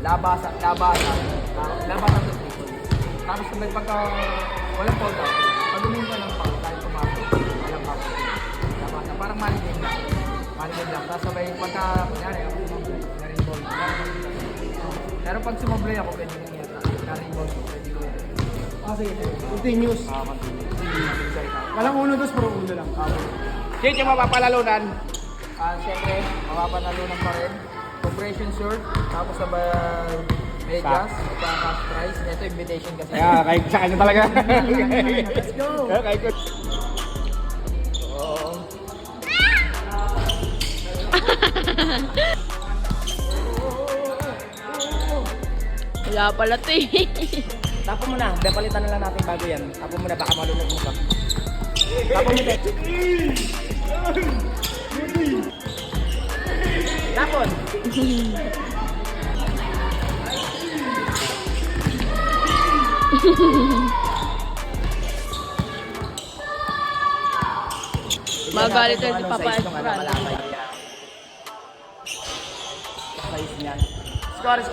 labasan sa tripod. Tapos sabay pagka walang fold out, pag umihin ka ng foul, kahit pumasok, walang foul. Labasan, parang money game lang. Money game lang. Tapos sabay pagka, kunyari, ako sumablay, na-ring ball. Pero pag sumablay ako, pwede nang yata. Na-ring ball ko, pwede ko yan. Sige. Continuous. Continuous. Walang uno, dos, pero uno lang. Shit, yung mapapalalunan. Siyempre, mapapalalunan pa rin. Compression shirt, tapos sabay medyas, cash price. Ito invitation kasi. Kaya, kahit sa kanya talaga. Let's go! Kahit ko. Oo. Wala pala ito eh. Tapon mo na, palitan na lang natin bago yan. Tapon mo na, baka malunod mo pa. Tapon mo na. Tapon! Magalit na si Papa Size nung Efran. malapay. Size niyan. Score is...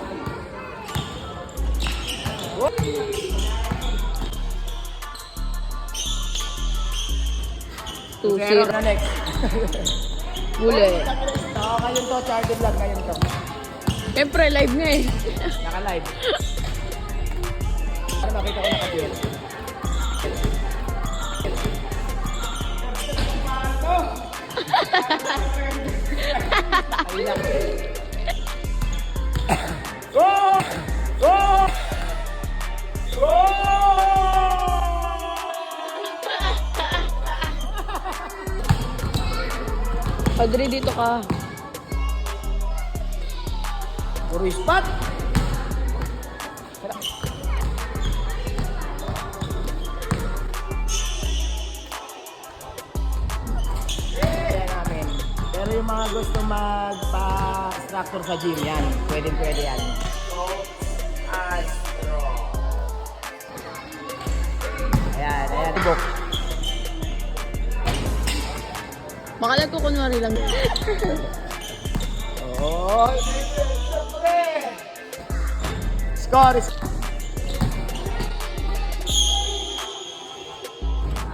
Whoop! 2-0. Na next. Bule. Oo, ngayon to, Charlie Vlog, ngayon to. Siyempre, live nga eh. Naka-live. Para makita ko naka-view. Ay lang. Go! Go! Go! Padre, dito ka. Puro spot. Kaya namin. Pero yung mga gusto magpa-structure sa gym yan, pwede yan. Ayan. Book. Makalag ko kunwari lang. Oh, score is...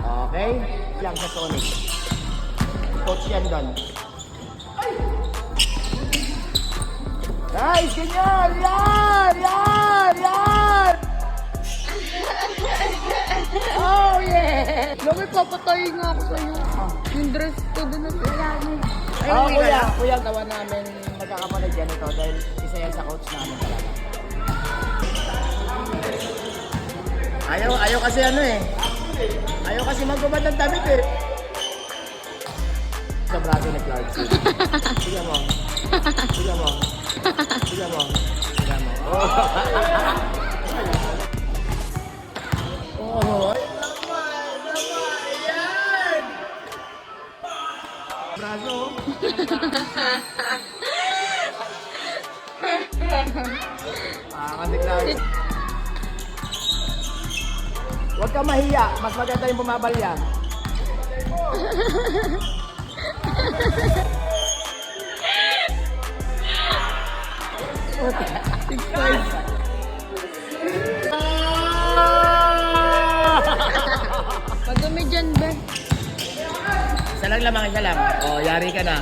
Okay, lang sa Sonic. Coach yan doon. Nice, ganyan! Yan! Oh, yeah! Lami, papatayin nga ako sa'yo. Yung dress ko doon na kailangan. Oh, kuya, gawa namin magkakapanood yan ito dahil isa yan sa coach namin talaga. Ayaw kasi ano eh. Ayaw kasi magubad ng damit eh. Sa braso ni Clarkson. Sige mo. Oh. Braso. Kasi Clarkson. Huwag ka mahiya. Mas maganda yung bumabalya. Madumi dyan, be. Isa lang lamang, isa lang. Oh, yari ka na.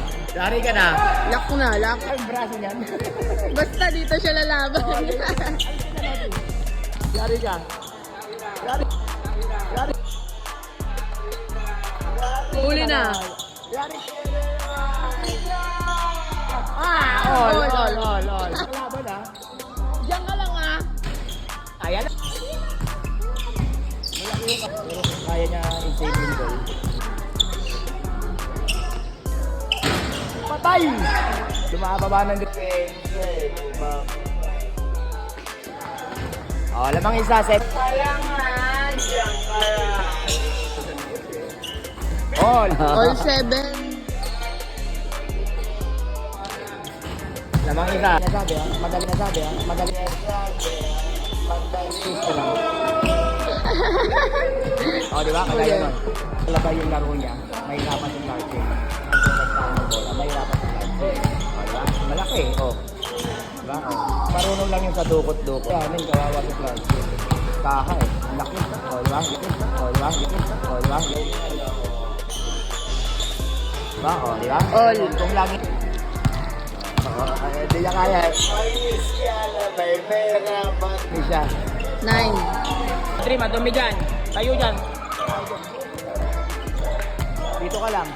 Lock na, lock. Ang braso niyan. Basta dito siya lalaban. Yari ka. Uli na. Yari. All. Kalaban ah. Diyan ka lang ah. Ayan. Malaki yung pero kaya niya i-save yung goal. Patay! Lumababa ng defense. Oh, lamang isa, set. All. All 7. Lamang isa. Nasabi ah. Madali. Excuse ko lang. Oh, di ba? Kagaya nun. Labay yung laro niya. Mahirapan yung Larkin. Ang bola. Mahirapan yung Larkin. Oh, diba? Malaki. Oh. Diba? Oh. marunong lang yung sa dukot-dukot. Yan, yung kawawa sa plastic. Kaha eh. Laki. O, diba? O, diba? O, diba? Diba? O, diba? All. Kung lagi... Oo, hindi niya kaya. Hindi siya. 9. Three, madumi dyan. Tayo dyan. Dito ka lang.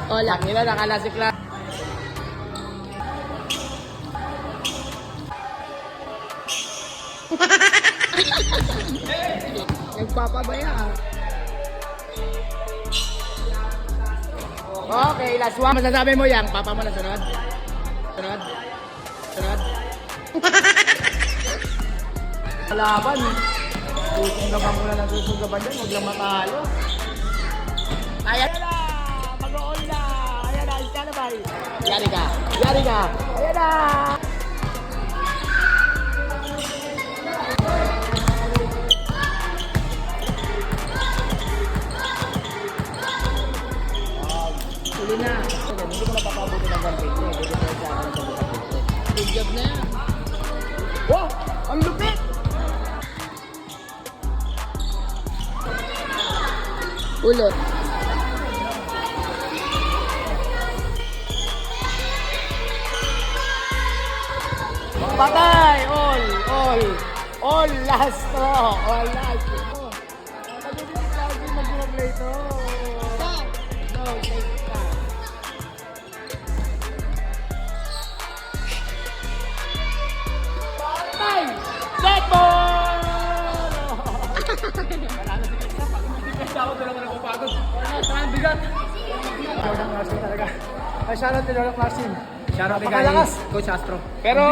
All. Ang ina, nakala si Clark. Nagpapabaya. Okay, last one. Masasabi mo yan. Papa mo na sunod. Sunod. Sunod. Kalaban. Susunggaban ko na ng susunggaban dyan. Huwag lang matalo. Ayan na! Mag-o-on na! Ayan na! Isa na ba? Yari ka! Yari ka! Ayan na! Huli na. Hindi ko napapabuti ng ganpin ko. Hindi ko sa akin sa bukas dito. Good job na yan. Wow! Ang lupit! Ulot. Patay! All last straw! All last straw! Pag-ibig lagi mag-play to. Stop. No, take that. Patay! Set ball! Jordan Clarkson talaga. Ay, shoutout kay Jordan Clarkson. Shoutout kay Napakalakas. Coach Astro. Pero